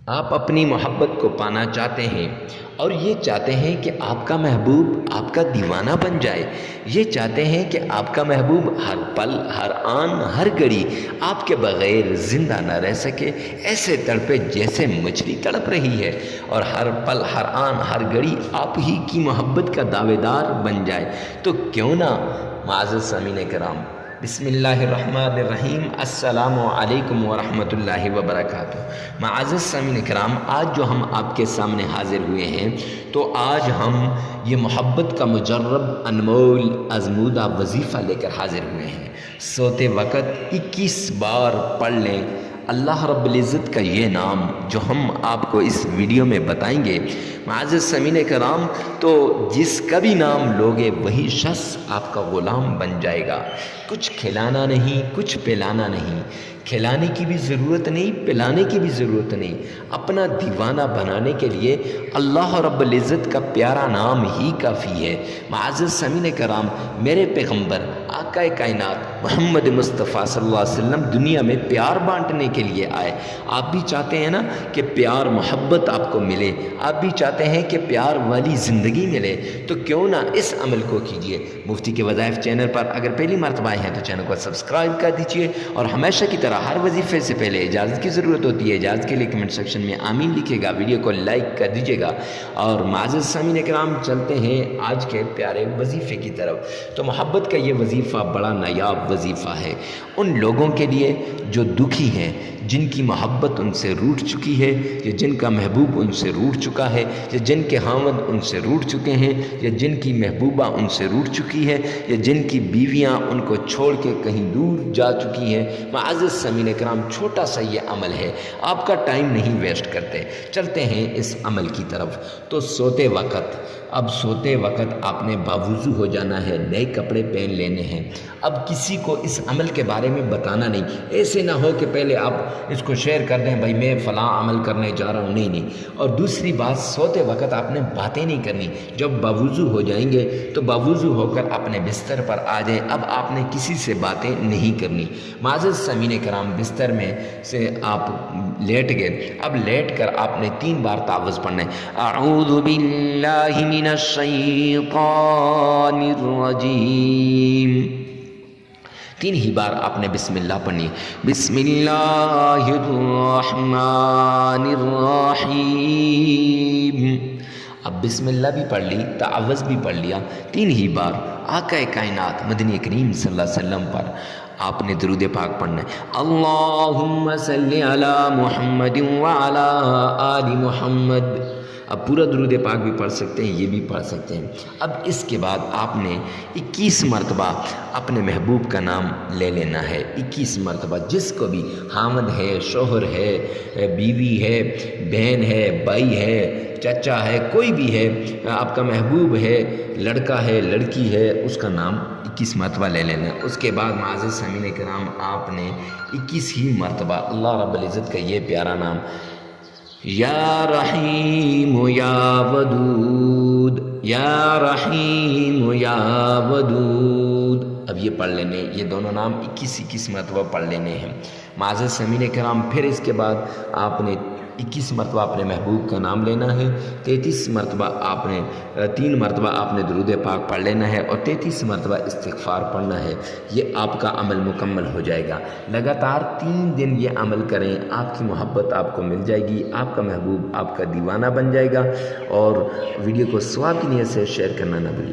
آپ اپنی محبت کو پانا چاہتے ہیں اور یہ چاہتے ہیں کہ آپ کا محبوب آپ کا دیوانہ بن جائے، یہ چاہتے ہیں کہ آپ کا محبوب ہر پل ہر آن ہر گھڑی آپ کے بغیر زندہ نہ رہ سکے، ایسے تڑپے جیسے مچھلی تڑپ رہی ہے، اور ہر پل ہر آن ہر گھڑی آپ ہی کی محبت کا دعوے دار بن جائے، تو کیوں نہ معزز سامعین کرام بسم اللہ الرحمن الرحیم، السلام علیکم ورحمۃ اللہ وبرکاتہ۔ معزز سامعین کرام، آج جو ہم آپ کے سامنے حاضر ہوئے ہیں تو آج ہم یہ محبت کا مجرب انمول ازمودہ وظیفہ لے کر حاضر ہوئے ہیں۔ سوتے وقت 21 بار پڑھ لیں اللہ رب العزت کا یہ نام جو ہم آپ کو اس ویڈیو میں بتائیں گے۔ معزز سامعین کرام، تو جس کا بھی نام لوگے وہی شخص آپ کا غلام بن جائے گا۔ کچھ کھلانا نہیں، کچھ پلانا نہیں، کھلانے کی بھی ضرورت نہیں، پلانے کی بھی ضرورت نہیں، اپنا دیوانہ بنانے کے لیے اللہ رب العزت کا پیارا نام ہی کافی ہے۔ معزز سامعین کرام، میرے پیغمبر آقا کائنات محمد مصطفیٰ صلی اللہ علیہ وسلم دنیا میں پیار بانٹنے کے لیے آئے۔ آپ بھی چاہتے ہیں نا کہ پیار محبت آپ کو ملے، آپ بھی چاہتے ہیں کہ پیار والی زندگی ملے، تو کیوں نہ اس عمل کو کیجئے۔ مفتی کے وظائف چینل پر اگر پہلی مرتبہ آئے ہیں تو چینل کو سبسکرائب کر دیجئے، اور ہمیشہ کی طرح ہر وظیفے سے پہلے اجازت کی ضرورت ہوتی ہے، اجازت کے لیے کمنٹ سیکشن میں آمین لکھے گا، ویڈیو کو لائک کر دیجئے گا۔ اور معزز سامعین کرام، چلتے ہیں آج کے پیارے وظیفے کی طرف۔ تو محبت کا یہ وظیفہ بڑا نایاب وظیفہ ہے ان لوگوں کے لیے جو دکھی ہیں، جن کی محبت ان سے روٹھ چکی ہے، یا جن کا محبوب ان سے روٹھ چکا ہے، یا جن کے خاوند ان سے روٹھ چکے ہیں، یا جن کی محبوبہ ان سے روٹھ چکی ہے، یا جن کی بیویاں ان کو چھوڑ کے کہیں دور جا چکی ہیں۔ معزز سامعین کرام، چھوٹا سا یہ عمل ہے، آپ کا ٹائم نہیں ویسٹ کرتے، چلتے ہیں اس عمل کی طرف۔ تو سوتے وقت آپ نے باوضو ہو جانا ہے، نئے کپڑے پہن لینے ہیں۔ اب کسی کو اس عمل کے بارے میں بتانا نہیں، ایسے نہ ہو کہ پہلے آپ اس کو شیئر کر دیں، بھائی میں فلاں عمل کرنے جا رہا ہوں، نہیں۔ اور دوسری بات، سوتے وقت آپ نے باتیں نہیں کرنی۔ جب باوضو ہو جائیں گے تو باوضو ہو کر اپنے بستر پر آ جائیں، اب آپ نے کسی سے باتیں نہیں کرنی۔ معزز سامعین کرام، بستر میں سے آپ لیٹ گئے، اب لیٹ کر آپ نے 3 بار تعوذ پڑھنا ہے۔ اعوذ باللہ من الشیطان الرجیم، 3 ہی بار آپ نے بسم اللہ پڑھنی ہے۔ بسم اللہ الرحمن الرحیم۔ اب بسم اللہ بھی پڑھ لی، تعوذ بھی پڑھ لیا، 3 ہی بار آقا کائنات مدنی کریم صلی اللہ علیہ وسلم پر آپ نے درود پاک پڑھنا ہے۔ اللہم صلی علی محمد وعلی آل محمد۔ اب پورا درود پاک بھی پڑھ سکتے ہیں، یہ بھی پڑھ سکتے ہیں۔ اب اس کے بعد آپ نے 21 مرتبہ اپنے محبوب کا نام لے لینا ہے، 21 مرتبہ، جس کو بھی خاوند ہے، شوہر ہے، بیوی ہے، بہن ہے، بھائی ہے، چچا ہے، کوئی بھی ہے، آپ کا محبوب ہے، لڑکا ہے، لڑکی ہے، اس کا نام 21 مرتبہ لے لینا۔ اس کے بعد معزز سامعین کرام، آپ نے 21 ہی مرتبہ اللہ رب العزت کا یہ پیارا نام یا رحیم یا ودود، یا رحیم یا ودود، اب یہ پڑھ لینے، یہ دونوں نام 21 مرتبہ پڑھ لینے ہیں۔ معزز سامعین کرام، پھر اس کے بعد آپ نے 21 مرتبہ اپنے محبوب کا نام لینا ہے، 33 مرتبہ آپ نے 3 مرتبہ آپ نے درود پاک پڑھ لینا ہے، اور 33 مرتبہ استغفار پڑھنا ہے۔ یہ آپ کا عمل مکمل ہو جائے گا۔ لگاتار 3 دن یہ عمل کریں، آپ کی محبت آپ کو مل جائے گی، آپ کا محبوب آپ کا دیوانہ بن جائے گا۔ اور ویڈیو کو ثواب کی نیت سے شیئر کرنا نہ بھولیں۔